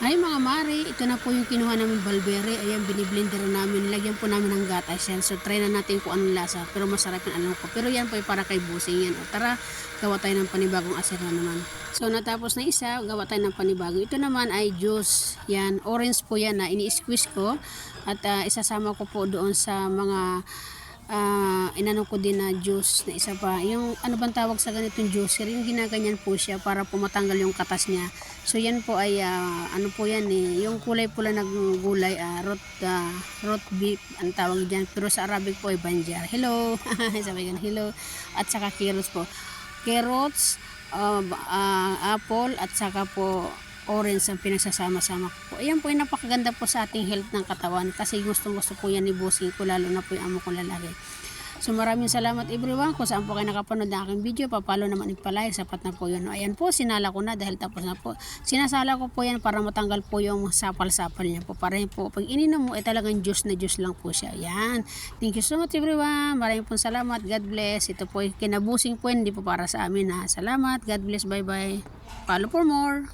Ay mga mare, ito na po yung kinuha namin balbere. Ayan, biniblender namin. Lagyan po namin ng gatas yan. So, try na natin kung anong lasa. Pero masarap yung alam ko. Pero yan po ay para kay busing yan. O tara, gawa tayo ng panibagong asin na naman. So, natapos na isa, gawa tayo ng panibago. Ito naman ay juice. Yan, orange po yan na ini-squeeze ko. At isasama ko po doon sa mga inano ko din na juice na isa pa. Yung ano bang tawag sa ganitong juicer, yung ginaganyan po siya para po matanggal yung katas niya. So yan po ay ano po yan yung kulay pula ng gulay, root beef ang tawag diyan, pero sa Arabic po ay banjar. Hello. Sabi gan hello. At saka carrots po. Carrots, apple at saka po orange ang pinagsasama-sama ko po. Ayan po ay napakaganda po sa ating health ng katawan kasi gusto po yan ni bossing ko, lalo na po yung amo kong lalaki. So maraming salamat everyone kung saan po kayo nakapanood ng aking video. Papalo naman ipalay, sapat na po yun. Ayan po, sinala ko na dahil tapos na po. Sinasala ko po yan para matanggal po yung sapal-sapal niya po. Para po pag ininom mo ay talagang juice na juice lang po siya. Ayan. Thank you so much everyone. Maraming po salamat. God bless. Ito po ay kinabusing po, hindi po para sa amin ha. Salamat. God bless. Bye bye. Follow for more.